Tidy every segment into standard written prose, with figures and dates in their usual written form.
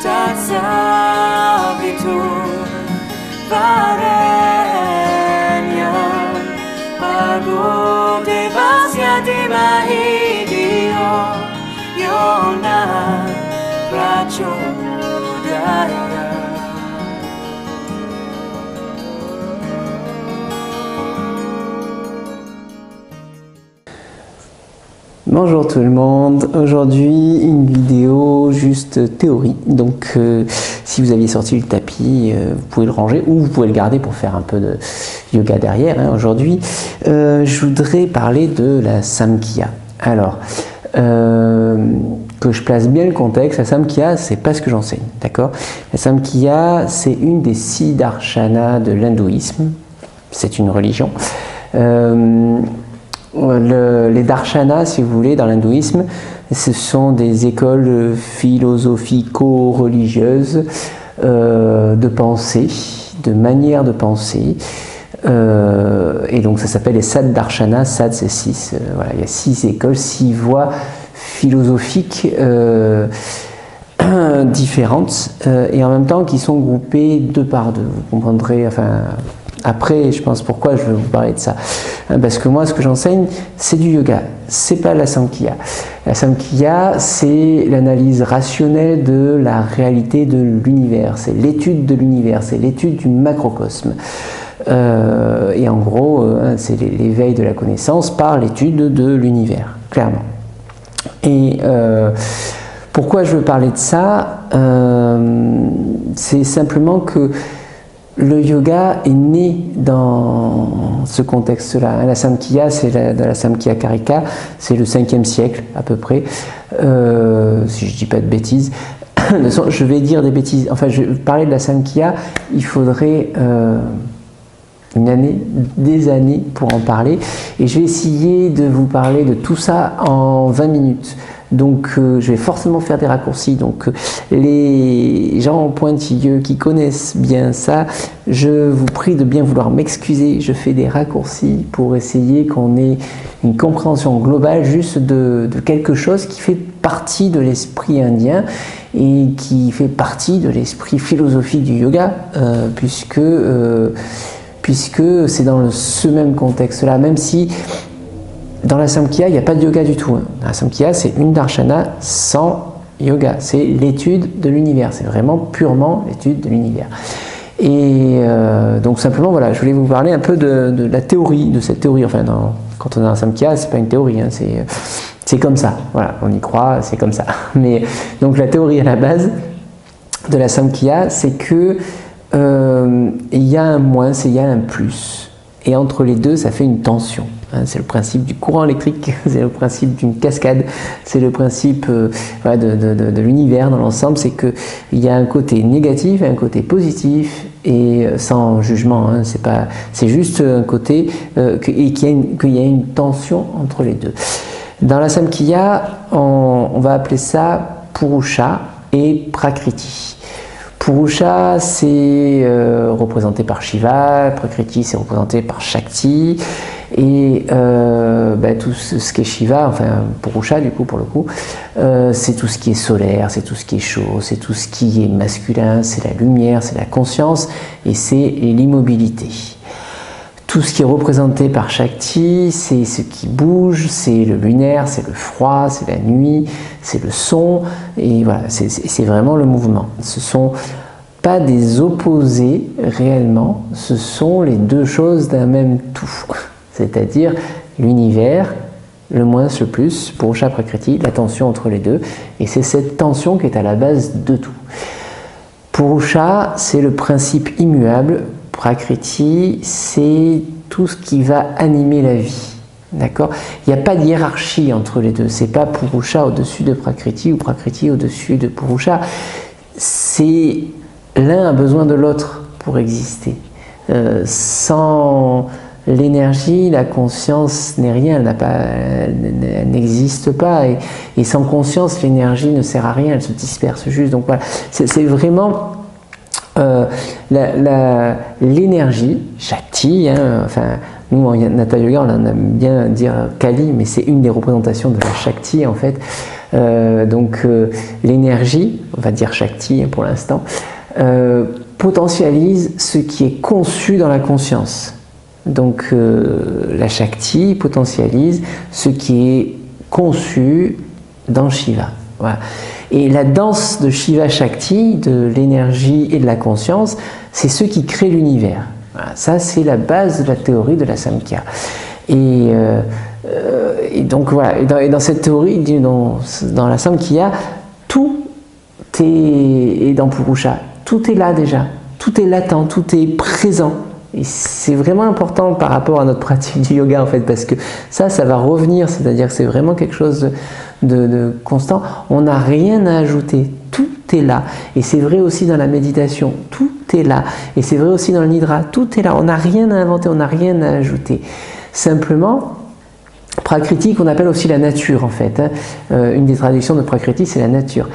Tatsa vitur varenya Pago devasya dimahidio Yona prachodaya. Bonjour tout le monde, aujourd'hui une vidéo juste théorie, donc si vous aviez sorti le tapis, vous pouvez le ranger ou vous pouvez le garder pour faire un peu de yoga derrière. Hein. Aujourd'hui, je voudrais parler de la Samkhya. Alors, que je place bien le contexte, la Samkhya, c'est pas ce que j'enseigne, d'accord? La Samkhya, c'est une des 6 darshanas de l'hindouisme, c'est une religion. Les darshanas, si vous voulez, dans l'hindouisme, ce sont des écoles philosophico-religieuses de pensée, de manière de penser. Et donc ça s'appelle les Sad Darshana. Sad, c'est 6. Voilà, il y a 6 écoles, 6 voies philosophiques différentes et en même temps qui sont groupées 2 par 2. Vous comprendrez, enfin... Après, je pense pourquoi je vais vous parler de ça. Parce que moi, ce que j'enseigne, c'est du yoga. C'est pas la Samkhya. La Samkhya, c'est l'analyse rationnelle de la réalité de l'univers. C'est l'étude de l'univers. C'est l'étude du macrocosme. Et en gros, c'est l'éveil de la connaissance par l'étude de l'univers, clairement. Et pourquoi je veux parler de ça? C'est simplement que le yoga est né dans ce contexte-là. La Samkhya, c'est la Samkhya Karika, c'est le 5e siècle à peu près, si je ne dis pas de bêtises. Je vais dire des bêtises. Enfin, je vais parler de la Samkhya, il faudrait une année, des années pour en parler. Et je vais essayer de vous parler de tout ça en 20 minutes. Donc je vais forcément faire des raccourcis, donc les gens pointilleux qui connaissent bien ça, je vous prie de bien vouloir m'excuser, je fais des raccourcis pour essayer qu'on ait une compréhension globale juste de quelque chose qui fait partie de l'esprit indien et qui fait partie de l'esprit philosophique du yoga, puisque c'est dans ce même contexte-là, même si dans la Samkhya, il n'y a pas de yoga du tout. La Samkhya, c'est une darshana sans yoga. C'est l'étude de l'univers. C'est vraiment purement l'étude de l'univers. Et donc simplement, voilà, je voulais vous parler un peu de la théorie, de cette théorie. Enfin, quand on est dans la Samkhya, c'est pas une théorie, hein, c'est comme ça. Voilà, on y croit, c'est comme ça. Mais donc la théorie à la base de la Samkhya, c'est que il y a un moins, il y a un plus. Et entre les deux, ça fait une tension. C'est le principe du courant électrique, c'est le principe d'une cascade, c'est le principe de l'univers dans l'ensemble, c'est qu'il y a un côté négatif et un côté positif, et sans jugement, hein, c'est juste un côté, et qu'il y a une tension entre les deux. Dans la Samkhya, on va appeler ça Purusha et Prakriti. Purusha, c'est représenté par Shiva, Prakriti, c'est représenté par Shakti, et tout ce qui est Shiva, enfin Purusha du coup pour le coup, c'est tout ce qui est solaire, c'est tout ce qui est chaud, c'est tout ce qui est masculin, c'est la lumière, c'est la conscience et c'est l'immobilité. Tout ce qui est représenté par Shakti, c'est ce qui bouge, c'est le lunaire, c'est le froid, c'est la nuit, c'est le son, et voilà, c'est vraiment le mouvement. Ce sont pas des opposés réellement, ce sont les deux choses d'un même tout. C'est-à-dire l'univers, le moins, le plus, Purusha Prakriti, la tension entre les deux, et c'est cette tension qui est à la base de tout. Purusha, c'est le principe immuable, Prakriti, c'est tout ce qui va animer la vie. D'accord? Il n'y a pas de hiérarchie entre les deux, c'est pas Purusha au-dessus de Prakriti ou Prakriti au-dessus de Purusha, c'est l'un a besoin de l'autre pour exister. Sans l'énergie, la conscience n'est rien, elle n'existe pas, et sans conscience, l'énergie ne sert à rien, elle se disperse juste. Donc voilà, c'est vraiment l'énergie, Shakti, hein, enfin, nous en Hatha Yoga on aime bien dire Kali, mais c'est une des représentations de la Shakti en fait. L'énergie, on va dire Shakti pour l'instant, potentialise ce qui est conçu dans la conscience. Donc la Shakti potentialise ce qui est conçu dans Shiva. Voilà. Et la danse de Shiva Shakti, de l'énergie et de la conscience, c'est ce qui crée l'univers. Voilà. Ça, c'est la base de la théorie de la Samkhya. Et donc voilà, et dans cette théorie, dans la Samkhya, tout est dans Purusha, tout est là déjà, tout est latent, tout est présent. Et c'est vraiment important par rapport à notre pratique du yoga en fait, parce que ça va revenir, c'est-à-dire que c'est vraiment quelque chose de constant. On n'a rien à ajouter, tout est là. Et c'est vrai aussi dans la méditation, tout est là. Et c'est vrai aussi dans le nidra, tout est là. On n'a rien à inventer, on n'a rien à ajouter. Simplement, Prakriti, qu'on appelle aussi la nature en fait, une des traductions de Prakriti, c'est la nature,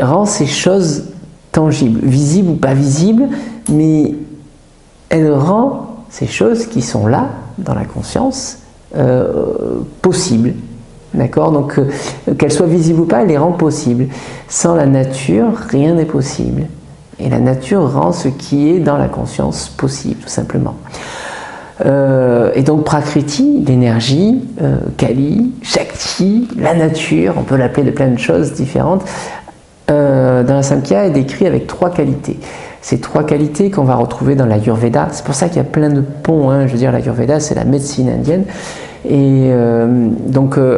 rend ces choses tangibles, visibles ou pas visibles, mais elle rend ces choses qui sont là, dans la conscience, possibles. D'accord? Donc, qu'elles soient visibles ou pas, elle les rend possibles. Sans la nature, rien n'est possible. Et la nature rend ce qui est dans la conscience possible, tout simplement. Et donc, Prakriti, l'énergie, Kali, Shakti, la nature, on peut l'appeler de plein de choses différentes, dans la Samkhya est décrit avec 3 qualités. Ces 3 qualités qu'on va retrouver dans l'Ayurveda, c'est pour ça qu'il y a plein de ponts, hein. Je veux dire, l'Ayurveda c'est la médecine indienne, et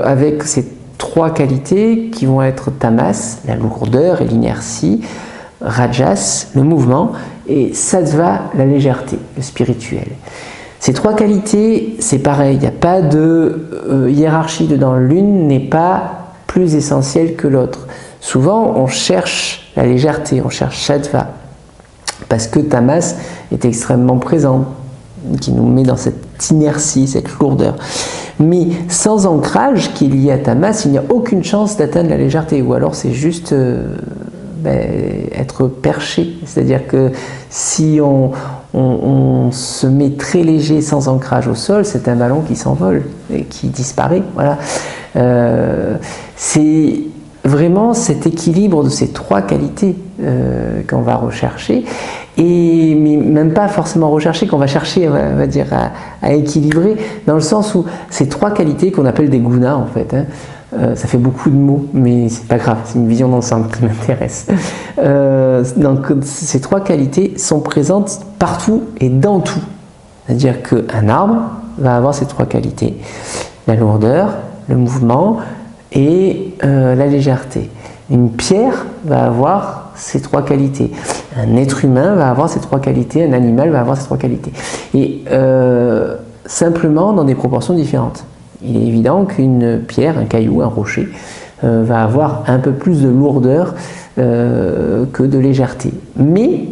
avec ces 3 qualités qui vont être Tamas, la lourdeur et l'inertie, Rajas, le mouvement, et Sattva, la légèreté, le spirituel. Ces 3 qualités, c'est pareil, il n'y a pas de hiérarchie dedans, l'une n'est pas plus essentielle que l'autre. Souvent on cherche la légèreté, on cherche Sattva, parce que Tamas est extrêmement présent, qui nous met dans cette inertie, cette lourdeur. Mais sans ancrage qui est lié à Tamas, il n'y a aucune chance d'atteindre la légèreté, ou alors c'est juste être perché. C'est-à-dire que si on se met très léger sans ancrage au sol, c'est un ballon qui s'envole et qui disparaît. Voilà. C'est vraiment cet équilibre de ces 3 qualités qu'on va rechercher, et mais même pas forcément rechercher, qu'on va chercher, on va dire, à équilibrer, dans le sens où ces 3 qualités qu'on appelle des gunas en fait, hein, ça fait beaucoup de mots, mais c'est pas grave, c'est une vision d'ensemble qui m'intéresse. Donc ces 3 qualités sont présentes partout et dans tout. C'est-à-dire qu'un arbre va avoir ces 3 qualités: la lourdeur, le mouvement et la légèreté. Une pierre va avoir ces 3 qualités. Un être humain va avoir ces 3 qualités, un animal va avoir ces 3 qualités. Et simplement dans des proportions différentes. Il est évident qu'une pierre, un caillou, un rocher, va avoir un peu plus de lourdeur que de légèreté. Mais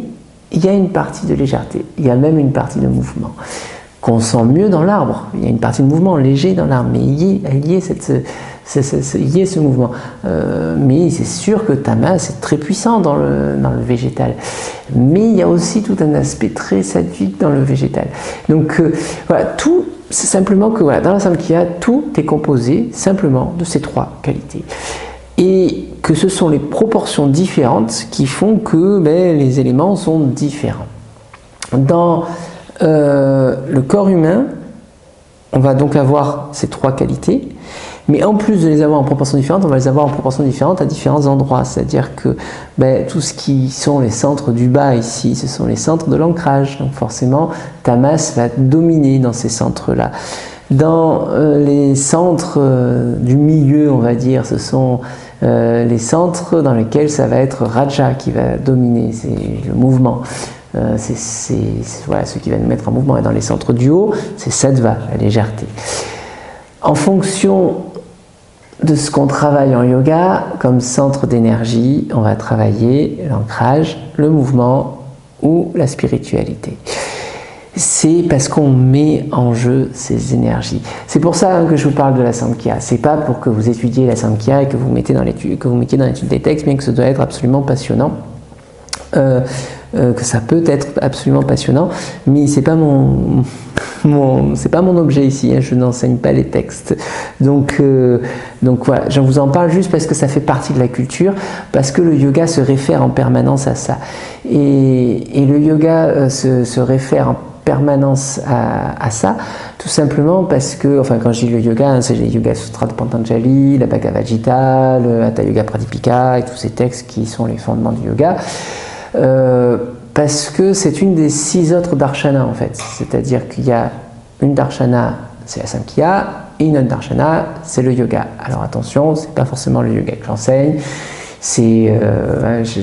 il y a une partie de légèreté, il y a même une partie de mouvement, qu'on sent mieux dans l'arbre. Il y a une partie de mouvement léger dans l'arbre, mais il y a ce mouvement. Mais c'est sûr que Tamas est très puissant dans le végétal. Mais il y a aussi tout un aspect très sattvique dans le végétal. Donc voilà, tout, c'est simplement que voilà, dans la Samkhya, tout est composé simplement de ces 3 qualités. Et que ce sont les proportions différentes qui font que les éléments sont différents. Dans le corps humain, on va donc avoir ces 3 qualités, mais en plus de les avoir en proportions différentes, on va les avoir en proportions différentes à différents endroits. C'est-à-dire que tout ce qui sont les centres du bas ici, ce sont les centres de l'ancrage. Donc forcément, Tamas va dominer dans ces centres-là. Dans les centres du milieu, on va dire, ce sont les centres dans lesquels ça va être Raja qui va dominer, c'est le mouvement. C'est voilà, ce qui va nous mettre en mouvement. Et dans les centres du haut, c'est Sattva, la légèreté. En fonction de ce qu'on travaille en yoga, comme centre d'énergie, on va travailler l'ancrage, le mouvement ou la spiritualité. C'est parce qu'on met en jeu ces énergies. C'est pour ça que je vous parle de la Samkhya. C'est pas pour que vous étudiez la Samkhya et que vous mettiez dans l'étude des textes, bien que ce doit être absolument passionnant. que ça peut être absolument passionnant, mais c'est pas c'est pas mon objet ici, hein, je n'enseigne pas les textes. Donc voilà, je vous en parle juste parce que ça fait partie de la culture, parce que le yoga se réfère en permanence à ça. Et le yoga se réfère en permanence à ça, tout simplement parce que, enfin quand je dis le yoga, hein, c'est les Yoga Sutras de Patanjali, la Bhagavad Gita, le Hatha Yoga Pradipika et tous ces textes qui sont les fondements du yoga. Parce que c'est une des 6 autres darshanas en fait, c'est-à-dire qu'il y a une darshana, c'est la Samkhya, et une autre darshana, c'est le yoga. Alors attention, c'est pas forcément le yoga que j'enseigne, c'est, j'ai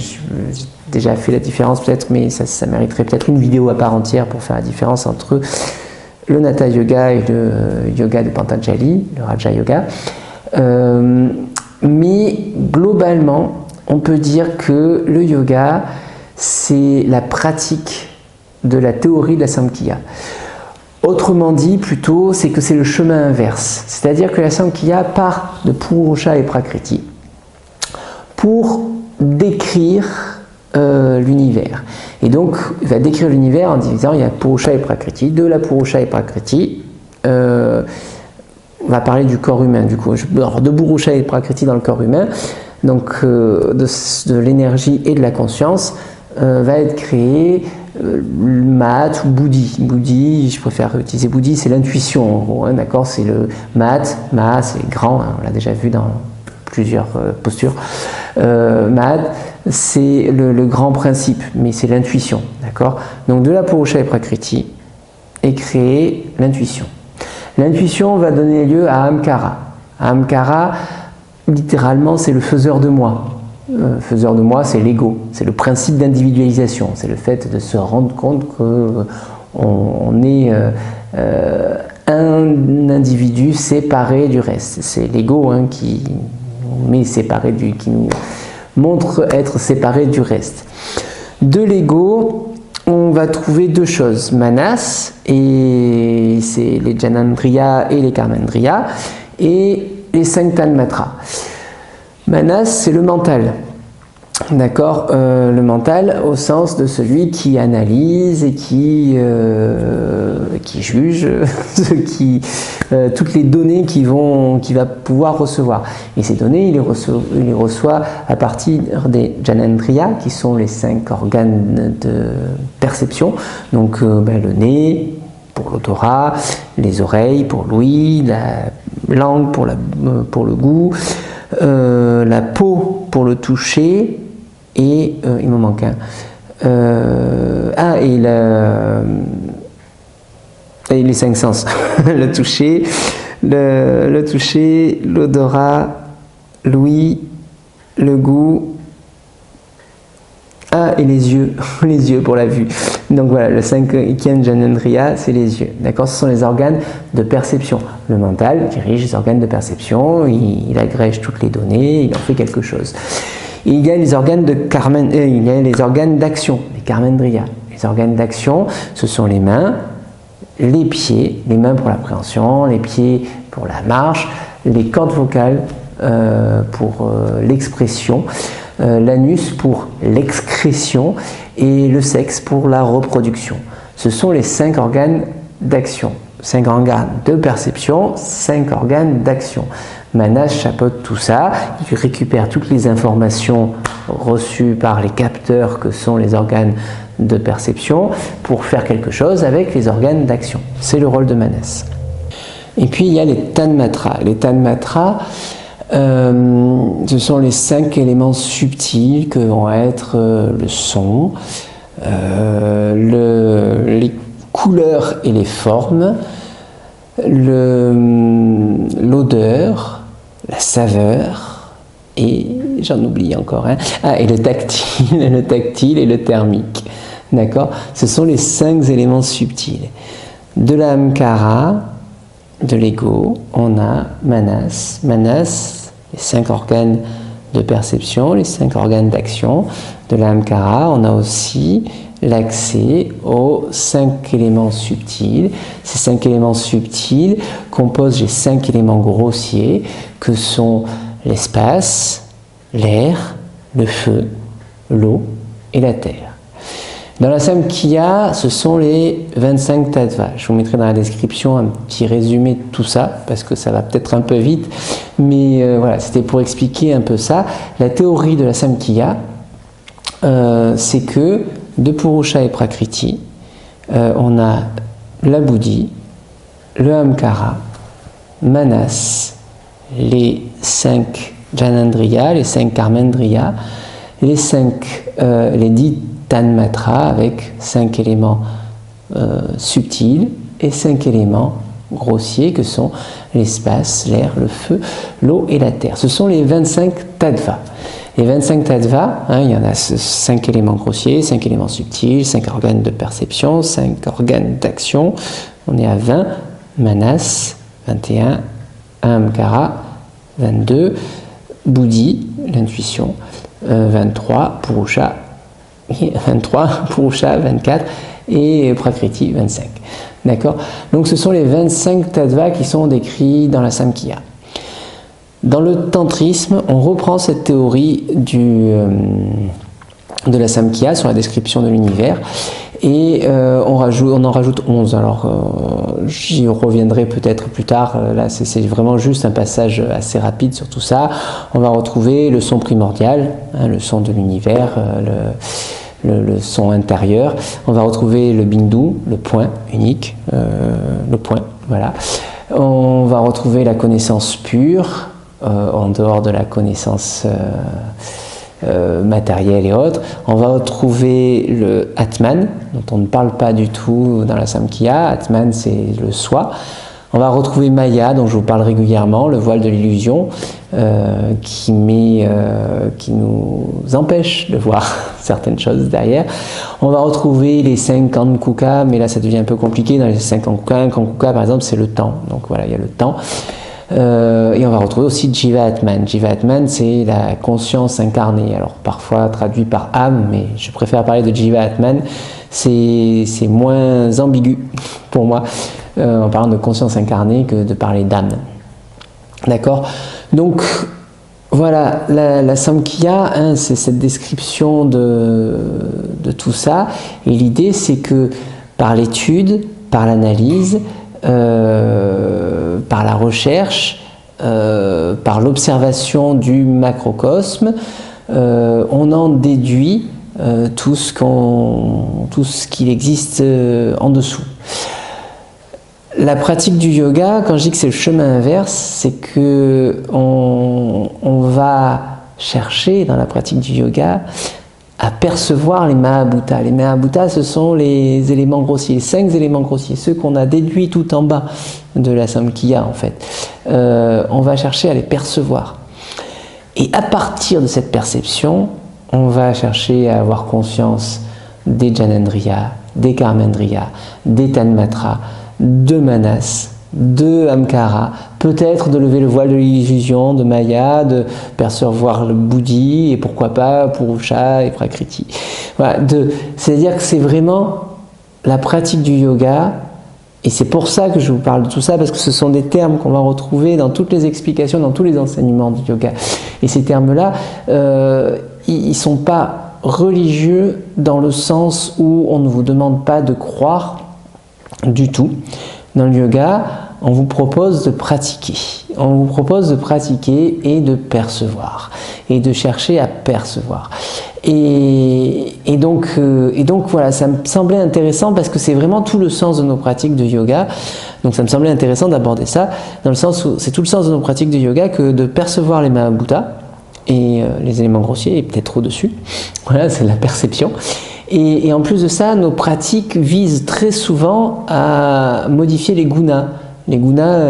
déjà fait la différence peut-être, mais ça mériterait peut-être une vidéo à part entière pour faire la différence entre le Hatha Yoga et le yoga de Patanjali, le Raja Yoga. Mais globalement, on peut dire que le yoga, c'est la pratique de la théorie de la Samkhya. Autrement dit, plutôt, c'est que c'est le chemin inverse. C'est-à-dire que la Samkhya part de Purusha et Prakriti pour décrire l'univers. Et donc, il va décrire l'univers en disant il y a Purusha et Prakriti. De la Purusha et Prakriti, on va parler du corps humain, du coup. Alors, de Purusha et Prakriti dans le corps humain, donc de l'énergie et de la conscience, va être créé Mat ou Buddhi. Buddhi, je préfère utiliser Buddhi, c'est l'intuition en gros, hein, d'accord, c'est le Mat, Ma, c'est grand, hein, on l'a déjà vu dans plusieurs postures. Mat, c'est le grand principe, mais c'est l'intuition, d'accord. Donc de la Purusha et Prakriti est créée l'intuition. L'intuition va donner lieu à Ahamkara. Ahamkara, littéralement, c'est le faiseur de moi. Faiseur de moi, c'est l'ego, c'est le principe d'individualisation, c'est le fait de se rendre compte qu'on est un individu séparé du reste. C'est l'ego hein, qui nous montre être séparé du reste. De l'ego, on va trouver 2 choses, Manas, et c'est les Janandriya et les Karmendriya, et les 5 Tanmatras. Manas, c'est le mental, d'accord, le mental au sens de celui qui analyse et qui juge toutes les données qu'il va pouvoir recevoir. Et ces données, il les reçoit à partir des Janandriya, qui sont les 5 organes de perception, donc le nez pour l'odorat, les oreilles pour l'ouïe, la langue pour le goût, la peau pour le toucher, et il m'en manque un. Et les 5 sens. le toucher, l'odorat, l'ouïe, le goût. Et les yeux, les yeux pour la vue. Donc voilà, le 5e Janandriya, c'est les yeux. D'accord, ce sont les organes de perception. Le mental dirige les organes de perception, il agrège toutes les données, il en fait quelque chose. Et il y a les organes il y a les organes d'action, les Karmendriya. Les organes d'action, ce sont les mains, les pieds, les mains pour l'appréhension, les pieds pour la marche, les cordes vocales pour l'expression, l'anus pour l'excrétion et le sexe pour la reproduction. Ce sont les 5 organes d'action, 5 organes de perception, 5 organes d'action. Manas chapeaute tout ça, il récupère toutes les informations reçues par les capteurs que sont les organes de perception pour faire quelque chose avec les organes d'action. C'est le rôle de Manas. Et puis il y a les Tanmatras. Les Tanmatras, ce sont les 5 éléments subtils que vont être le son, les couleurs et les formes, l'odeur, la saveur, et j'en oublie encore un, et le tactile et le thermique. D'accord, ce sont les 5 éléments subtils. De l'Ahamkara, de l'ego, on a Manas. Manas, les 5 organes de perception, les 5 organes d'action. De l'Ahamkara, on a aussi l'accès aux 5 éléments subtils. Ces 5 éléments subtils composent les 5 éléments grossiers que sont l'espace, l'air, le feu, l'eau et la terre. Dans la Samkhya, ce sont les 25 tattvas. Je vous mettrai dans la description un petit résumé de tout ça, parce que ça va peut-être un peu vite, mais voilà, c'était pour expliquer un peu ça. La théorie de la Samkhya, c'est que de Purusha et Prakriti, on a la Buddhi, le Ahamkara, Manas, les 5 Janendriya, les 5 Karmendriya, les 10 Tanmatras avec 5 éléments subtils et 5 éléments grossiers que sont l'espace, l'air, le feu, l'eau et la terre. Ce sont les 25 tattvas. Les 25 tattvas, il y en a 5 éléments grossiers, 5 éléments subtils, 5 organes de perception, 5 organes d'action. On est à 20, Manas, 21, Ahamkara, 22, Buddhi, l'intuition, 23, Purusha, 24 et Prakriti, 25. D'accord? Donc ce sont les 25 tattvas qui sont décrits dans la Samkhya. Dans le tantrisme, on reprend cette théorie de la Samkhya sur la description de l'univers et on en rajoute 11. Alors j'y reviendrai peut-être plus tard, là c'est vraiment juste un passage assez rapide sur tout ça. On va retrouver le son primordial, le son de l'univers, le son intérieur. On va retrouver le bindu, le point unique, le point, voilà. On va retrouver la connaissance pure, en dehors de la connaissance matérielle et autres. On va retrouver le Atman, dont on ne parle pas du tout dans la Samkhya. Atman, c'est le soi. On va retrouver Maya, dont je vous parle régulièrement, le voile de l'illusion, qui nous empêche de voir certaines choses derrière. On va retrouver les 5 Kankuka, mais là ça devient un peu compliqué. Dans les 5 Kankuka, par exemple, c'est le temps. Donc voilà, il y a le temps. Et on va retrouver aussi Jiva Atman. Jiva Atman, c'est la conscience incarnée. Alors parfois traduit par âme, mais je préfère parler de Jiva Atman. C'est moins ambigu pour moi en parlant de conscience incarnée que de parler d'âme. D'accord? Donc voilà, la Samkhya, c'est cette description de tout ça. Et l'idée, c'est que par l'étude, par l'analyse, par la recherche, par l'observation du macrocosme, on en déduit tout ce qu'il existe en dessous. La pratique du yoga, quand je dis que c'est le chemin inverse, c'est que on va chercher dans la pratique du yoga à percevoir les Mahabhutas. Les Mahabhutas, ce sont les éléments grossiers, les 5 éléments grossiers, ceux qu'on a déduits tout en bas de la Samkhya en fait. On va chercher à les percevoir. Et à partir de cette perception, on va chercher à avoir conscience des Janendriya, des Karmendriya, des Tanmatras, de Manas, de Ahamkara, peut-être de lever le voile de l'illusion, de Maya, de percevoir le Buddhi, et pourquoi pas Purusha et Prakriti. Voilà, c'est-à-dire que c'est vraiment la pratique du yoga, et c'est pour ça que je vous parle de tout ça, parce que ce sont des termes qu'on va retrouver dans toutes les explications, dans tous les enseignements du yoga. Et ces termes-là, ils ne sont pas religieux dans le sens où on ne vous demande pas de croire du tout. Dans le yoga, on vous propose de pratiquer. On vous propose de pratiquer et de percevoir. Et de chercher à percevoir. Et donc voilà, ça me semblait intéressant parce que c'est vraiment tout le sens de nos pratiques de yoga. Donc ça me semblait intéressant d'aborder ça, dans le sens où c'est tout le sens de nos pratiques de yoga que de percevoir les Mahabhutas et les éléments grossiers et peut-être au-dessus. Voilà, c'est la perception. Et en plus de ça, nos pratiques visent très souvent à modifier les gunas. Les gunas,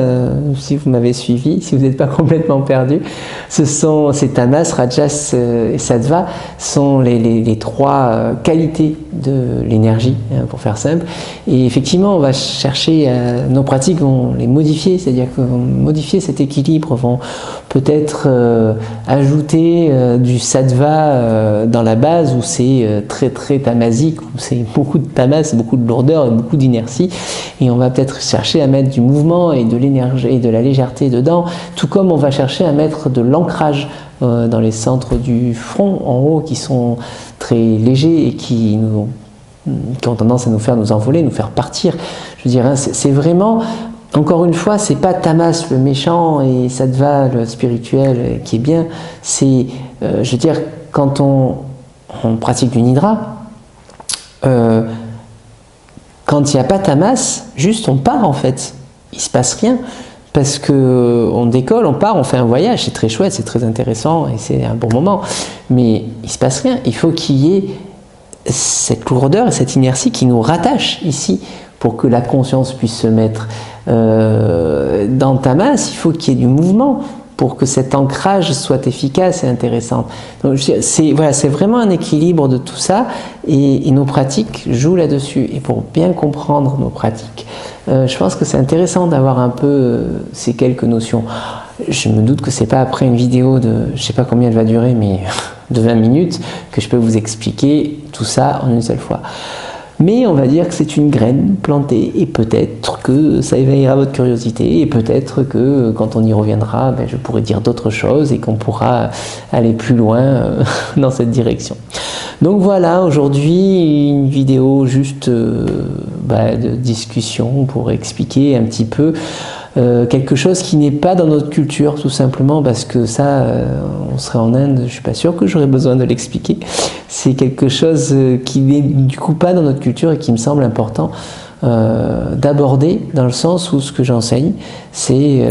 si vous m'avez suivi, si vous n'êtes pas complètement perdu, ce sont ces tamas, rajas et sattva, sont les 3 qualités de l'énergie, pour faire simple. Et effectivement, on va chercher, nos pratiques vont les modifier, c'est-à-dire que vont modifier cet équilibre, vont peut-être ajouter du sattva dans la base où c'est très tamasique, où c'est beaucoup de tamas, beaucoup de lourdeur et beaucoup d'inertie. Et on va peut-être chercher à mettre du mouvement et de l'énergie et de la légèreté dedans, tout comme on va chercher à mettre de l'ancrage dans les centres du front en haut qui sont très légers et qui qui ont tendance à nous faire nous envoler, nous faire partir. Je veux dire, hein, c'est vraiment, encore une fois, c'est pas Tamas le méchant et Sattva le spirituel qui est bien. C'est, je veux dire, quand on pratique du Nidra, quand il n'y a pas Tamas, juste on part en fait. Il se passe rien. Parce qu'on décolle, on part, on fait un voyage, c'est très chouette, c'est très intéressant et c'est un bon moment. Mais il ne se passe rien. Il faut qu'il y ait cette lourdeur et cette inertie qui nous rattache ici pour que la conscience puisse se mettre dans Tamas. Il faut qu'il y ait du mouvement pour que cet ancrage soit efficace et intéressant. Donc c'est voilà, vraiment un équilibre de tout ça et nos pratiques jouent là-dessus. Et pour bien comprendre nos pratiques, je pense que c'est intéressant d'avoir un peu ces quelques notions. Je me doute que c'est pas après une vidéo de, je sais pas combien elle va durer, mais de 20 minutes, que je peux vous expliquer tout ça en une seule fois. Mais on va dire que c'est une graine plantée et peut-être que ça éveillera votre curiosité et peut-être que quand on y reviendra, je pourrai dire d'autres choses et qu'on pourra aller plus loin dans cette direction. Donc voilà, aujourd'hui une vidéo juste de discussion pour expliquer un petit peu quelque chose qui n'est pas dans notre culture, tout simplement parce que ça, on serait en Inde, je ne suis pas sûr que j'aurais besoin de l'expliquer. C'est quelque chose qui n'est du coup pas dans notre culture et qui me semble important d'aborder, dans le sens où ce que j'enseigne, c'est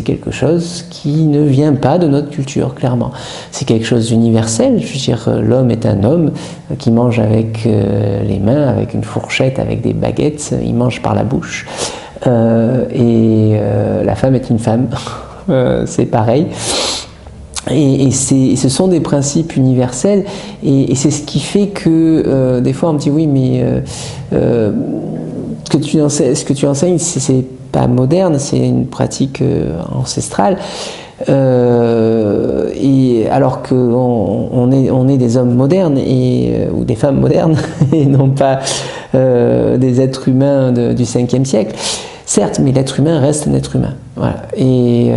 quelque chose qui ne vient pas de notre culture, clairement. C'est quelque chose d'universel. Je veux dire, l'homme est un homme qui mange avec les mains, avec une fourchette, avec des baguettes, il mange par la bouche. La femme est une femme, c'est pareil. Et ce sont des principes universels et c'est ce qui fait que des fois on me dit oui mais ce que tu enseignes c'est pas moderne, c'est une pratique ancestrale. Et alors qu'on est des hommes modernes ou des femmes modernes et non pas des êtres humains du 5e siècle. Certes, mais l'être humain reste un être humain. Voilà. Et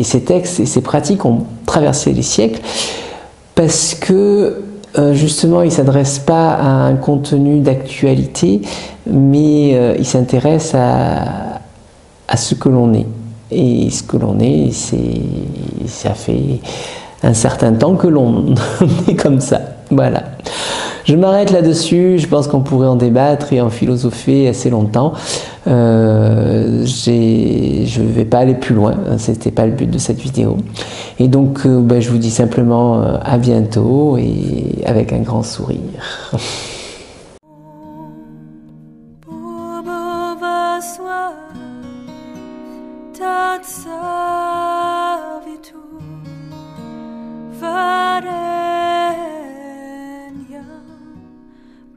ces textes et ces pratiques ont traversé les siècles parce que justement, ils ne s'adressent pas à un contenu d'actualité, mais ils s'intéressent à ce que l'on est. Et ce que l'on est, ça fait un certain temps que l'on est comme ça. Voilà. Je m'arrête là-dessus, je pense qu'on pourrait en débattre et en philosopher assez longtemps. Je ne vais pas aller plus loin, ce n'était pas le but de cette vidéo. Et donc, je vous dis simplement à bientôt et avec un grand sourire.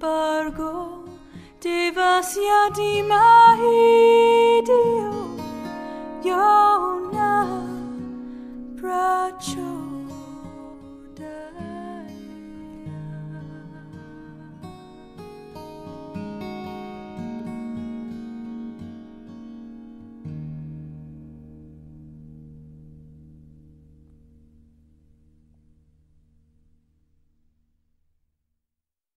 Bargo devasya dimahidio yona pracho